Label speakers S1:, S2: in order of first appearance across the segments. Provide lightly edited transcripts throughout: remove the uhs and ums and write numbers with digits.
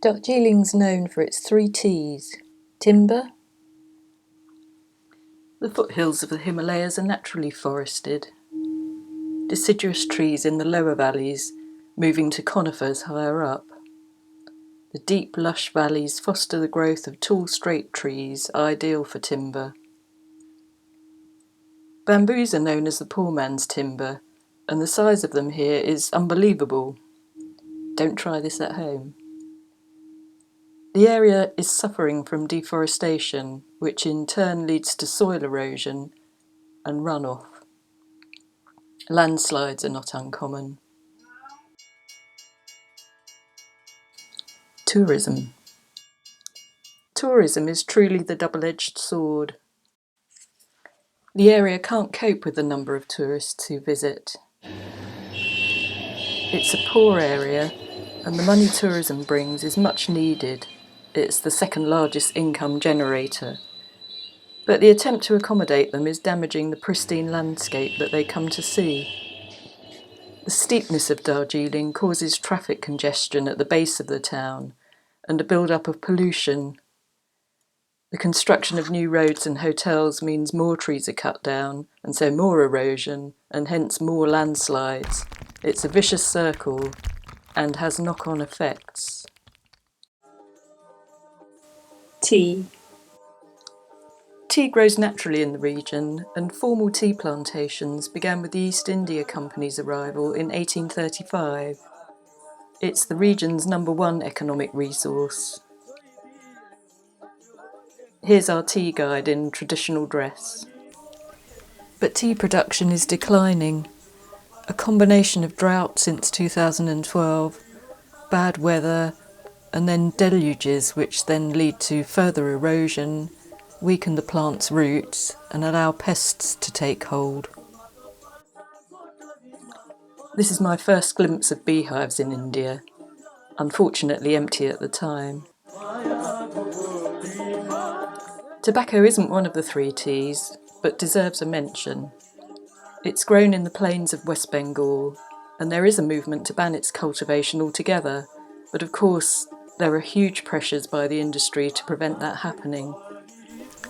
S1: Darjeeling's known for its 3 Ts: timber. The foothills of the Himalayas are naturally forested. Deciduous trees in the lower valleys, moving to conifers higher up. The deep, lush valleys foster the growth of tall, straight trees, ideal for timber. Bamboos are known as the poor man's timber, and the size of them here is unbelievable. Don't try this at home. The area is suffering from deforestation, which in turn leads to soil erosion and runoff. Landslides are not uncommon. Tourism. Tourism is truly the double-edged sword. The area can't cope with the number of tourists who visit. It's a poor area, and the money tourism brings is much needed. It's the second largest income generator. But the attempt to accommodate them is damaging the pristine landscape that they come to see. The steepness of Darjeeling causes traffic congestion at the base of the town and a build-up of pollution. The construction of new roads and hotels means more trees are cut down, and so more erosion, and hence more landslides. It's a vicious circle and has knock-on effects. Tea. Tea grows naturally in the region, and formal tea plantations began with the East India Company's arrival in 1835. It's the region's #1 economic resource. Here's our tea guide in traditional dress. But tea production is declining. A combination of drought since 2012, bad weather, and then deluges which then lead to further erosion, weaken the plant's roots and allow pests to take hold. This is my first glimpse of beehives in India, unfortunately empty at the time. Tobacco isn't one of the 3 Ts, but deserves a mention. It's grown in the plains of West Bengal, and there is a movement to ban its cultivation altogether, but of course there are huge pressures by the industry to prevent that happening.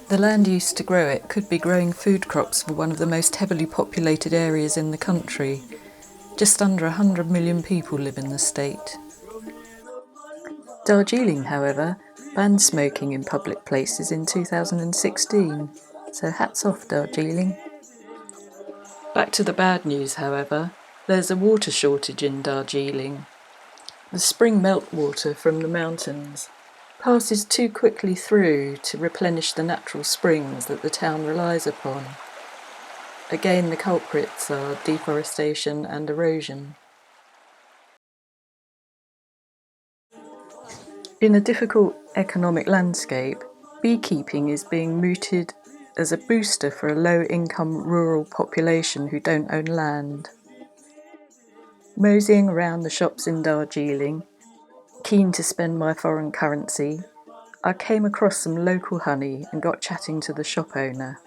S1: The land used to grow it could be growing food crops for one of the most heavily populated areas in the country. Just under 100 million people live in the state. Darjeeling, however, banned smoking in public places in 2016, so hats off Darjeeling. Back to the bad news, however, there's a water shortage in Darjeeling. The spring meltwater from the mountains passes too quickly through to replenish the natural springs that the town relies upon. Again, the culprits are deforestation and erosion. In a difficult economic landscape, beekeeping is being mooted as a booster for a low-income rural population who don't own land. Moseying around the shops in Darjeeling, keen to spend my foreign currency, I came across some local honey and got chatting to the shop owner.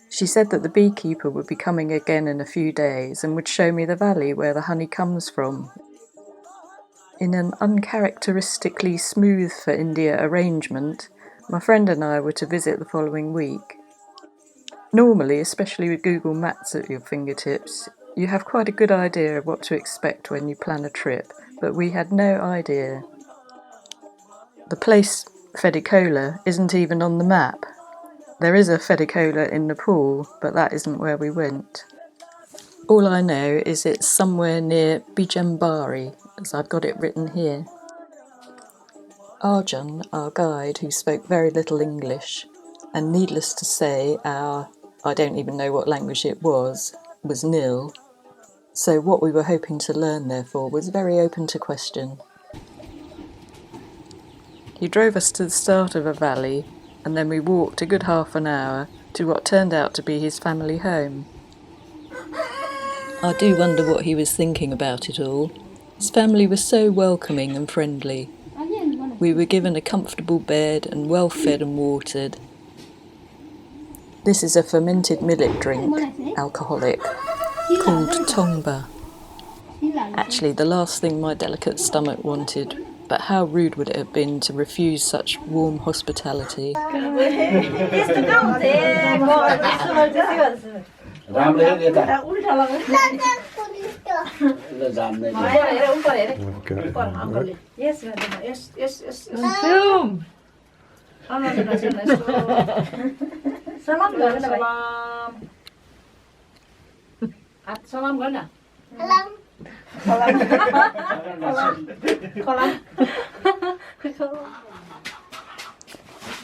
S1: She said that the beekeeper would be coming again in a few days and would show me the valley where the honey comes from. In an uncharacteristically smooth for India arrangement, my friend and I were to visit the following week. Normally, especially with Google Maps at your fingertips, you have quite a good idea of what to expect when you plan a trip, but we had no idea. The place, Fedicola, isn't even on the map. There is a Fedicola in Nepal, but that isn't where we went. All I know is it's somewhere near Bijambari, as I've got it written here. Arjun, our guide, who spoke very little English, and needless to say I don't even know what language it was nil. So what we were hoping to learn, therefore, was very open to question. He drove us to the start of a valley, and then we walked a good half an hour to what turned out to be his family home. I do wonder what he was thinking about it all. His family was so welcoming and friendly. We were given a comfortable bed and well fed and watered. This is a fermented millet drink, alcoholic, called Tsongba. Actually, the last thing my delicate stomach wanted But how rude would it have been to refuse such warm hospitality?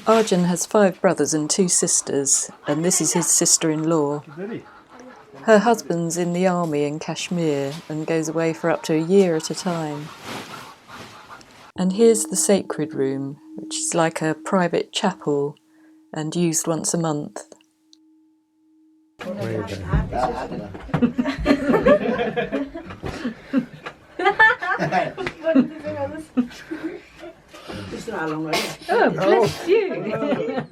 S1: Arjun has 5 brothers and 2 sisters, and this is his sister-in-law. Her husband's in the army in Kashmir and goes away for up to a year at a time. And here's the sacred room, which is like a private chapel and used once a month. Oh, bless you!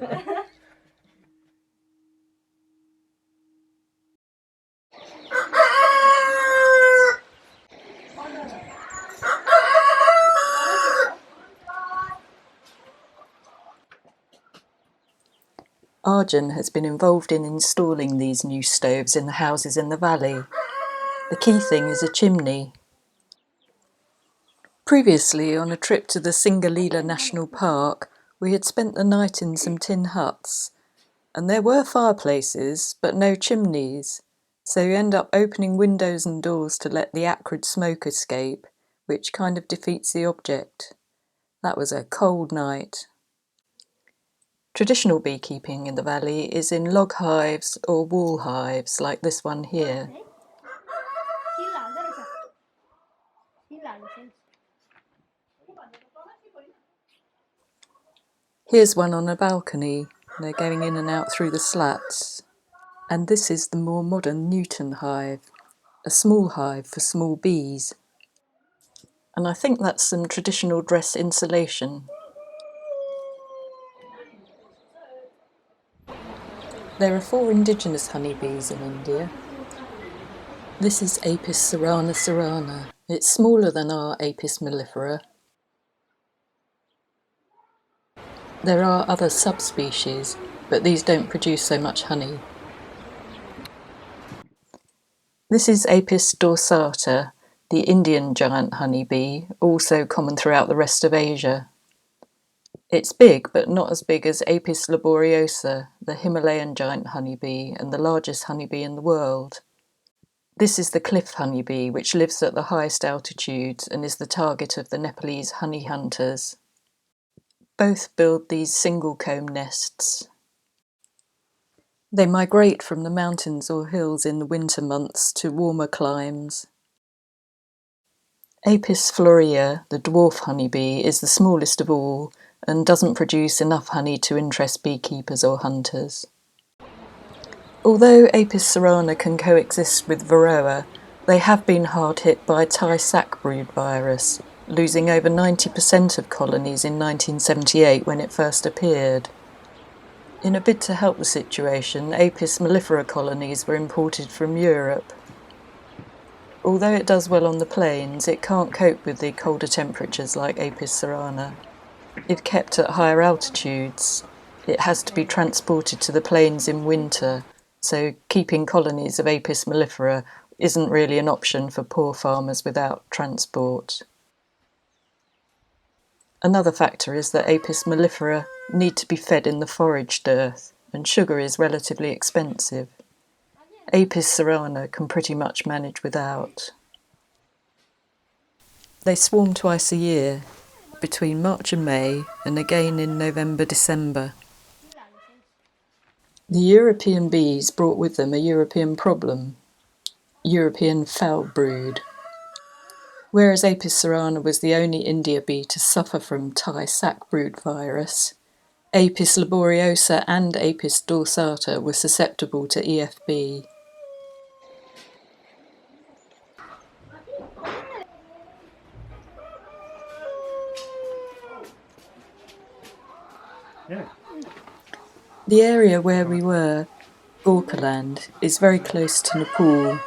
S1: Arjun has been involved in installing these new stoves in the houses in the valley. The key thing is a chimney. Previously, on a trip to the Singalila National Park, we had spent the night in some tin huts, and there were fireplaces, but no chimneys, so you end up opening windows and doors to let the acrid smoke escape, which kind of defeats the object. That was a cold night. Traditional beekeeping in the valley is in log hives or wall hives, like this one here. Here's one on a balcony. They're going in and out through the slats. And this is the more modern Newton hive, a small hive for small bees. And I think that's some traditional dress insulation. There are 4 indigenous honeybees in India. This is Apis cerana cerana. It's smaller than our Apis mellifera. There are other subspecies, but these don't produce so much honey. This is Apis dorsata, the Indian giant honeybee, also common throughout the rest of Asia. It's big, but not as big as Apis laboriosa, the Himalayan giant honeybee and the largest honeybee in the world. This is the cliff honeybee, which lives at the highest altitudes and is the target of the Nepalese honey hunters. Both build these single-comb nests. They migrate from the mountains or hills in the winter months to warmer climes. Apis florea, the dwarf honeybee, is the smallest of all and doesn't produce enough honey to interest beekeepers or hunters. Although Apis cerana can coexist with Varroa, they have been hard hit by Thai sac brood virus, losing over 90% of colonies in 1978 when it first appeared. In a bid to help the situation, Apis mellifera colonies were imported from Europe. Although it does well on the plains, it can't cope with the colder temperatures like Apis cerana. If kept at higher altitudes, it has to be transported to the plains in winter, so keeping colonies of Apis mellifera isn't really an option for poor farmers without transport. Another factor is that Apis mellifera need to be fed in the foraged earth, and sugar is relatively expensive. Apis cerana can pretty much manage without. They swarm twice a year, between March and May, and again in November-December. The European bees brought with them a European problem, European foul brood. Whereas Apis cerana was the only India bee to suffer from Thai sac brood virus, Apis laboriosa and Apis dorsata were susceptible to EFB. The area where we were, Gorkhaland, is very close to Nepal,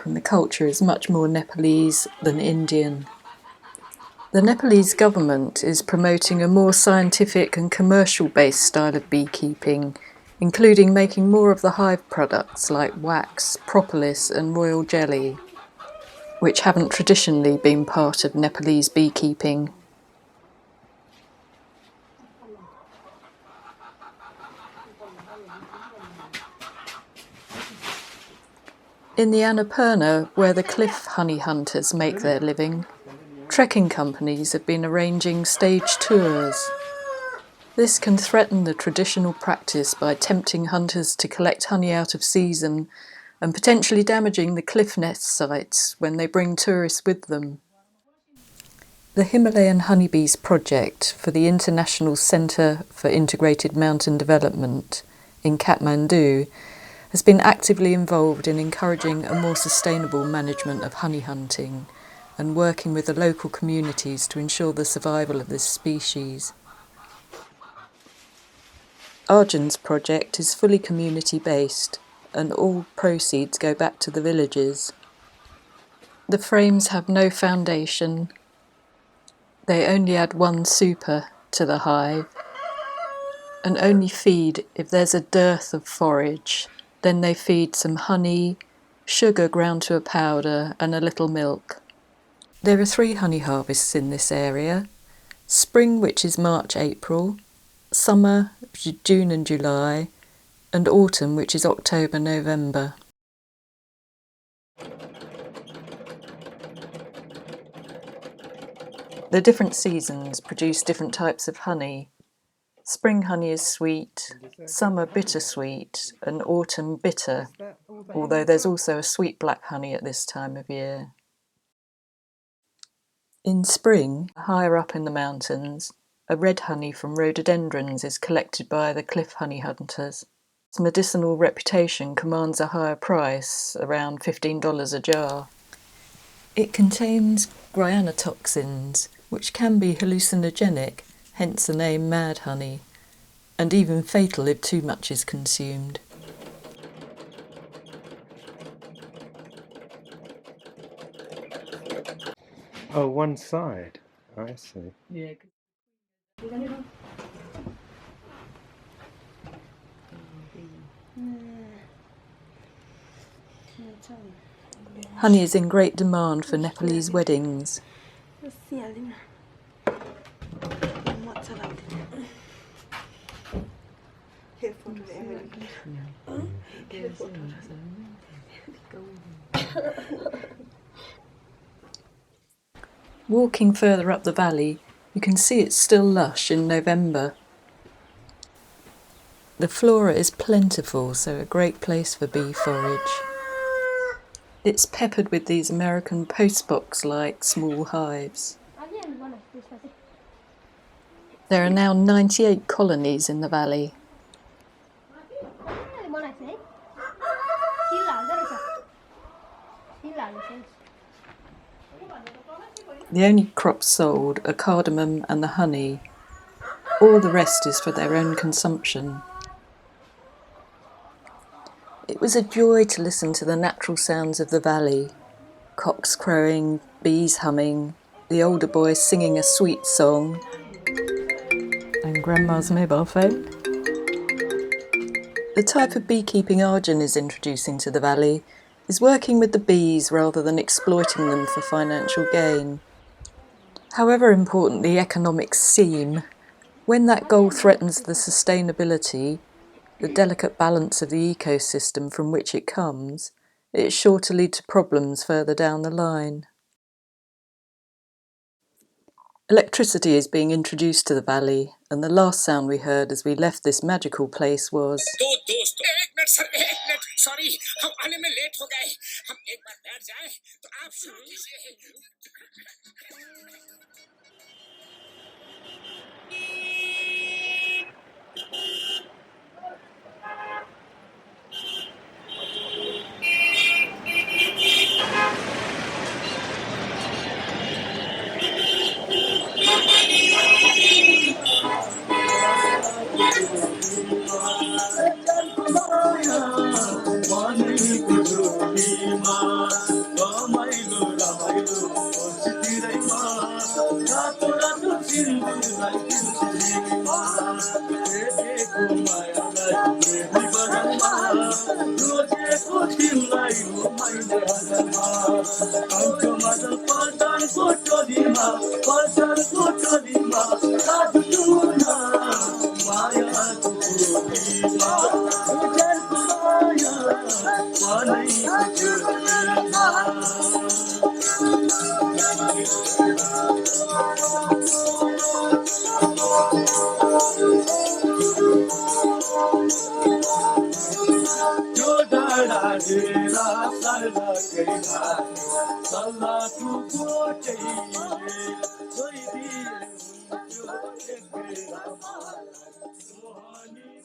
S1: and the culture is much more Nepalese than Indian. The Nepalese government is promoting a more scientific and commercial-based style of beekeeping, including making more of the hive products like wax, propolis and royal jelly, which haven't traditionally been part of Nepalese beekeeping. In the Annapurna, where the cliff honey hunters make their living, trekking companies have been arranging stage tours. This can threaten the traditional practice by tempting hunters to collect honey out of season and potentially damaging the cliff nest sites when they bring tourists with them. The Himalayan Honeybees project for the International Centre for Integrated Mountain Development in Kathmandu has been actively involved in encouraging a more sustainable management of honey hunting and working with the local communities to ensure the survival of this species. Arjun's project is fully community-based and all proceeds go back to the villages. The frames have no foundation. They only add one super to the hive and only feed if there's a dearth of forage. Then they feed some honey, sugar ground to a powder and a little milk. There are 3 honey harvests in this area: spring, which is March-April, summer, which is June and July, and autumn, which is October-November. The different seasons produce different types of honey. Spring honey is sweet, summer bittersweet, and autumn bitter, although there's also a sweet black honey at this time of year. In spring, higher up in the mountains, a red honey from rhododendrons is collected by the cliff honey hunters. Its medicinal reputation commands a higher price, around $15 a jar. It contains gryanotoxins, which can be hallucinogenic, hence the name mad honey, and even fatal if too much is consumed.
S2: Oh, one side. I see.
S1: Yeah. Honey is in great demand for Nepalese weddings. Walking further up the valley, you can see it's still lush in November. The flora is plentiful, so a great place for bee forage. It's peppered with these American postbox-like small hives. There are now 98 colonies in the valley. The only crops sold are cardamom and the honey. All the rest is for their own consumption. It was a joy to listen to the natural sounds of the valley. Cocks crowing, bees humming, the older boys singing a sweet song, and Grandma's mobile phone. The type of beekeeping Arjun is introducing to the valley is working with the bees rather than exploiting them for financial gain. However important the economics seem, when that goal threatens the sustainability, the delicate balance of the ecosystem from which it comes, it's sure to lead to problems further down the line. Electricity is being introduced to the valley, and the last sound we heard as we left this magical place was...
S3: Sohani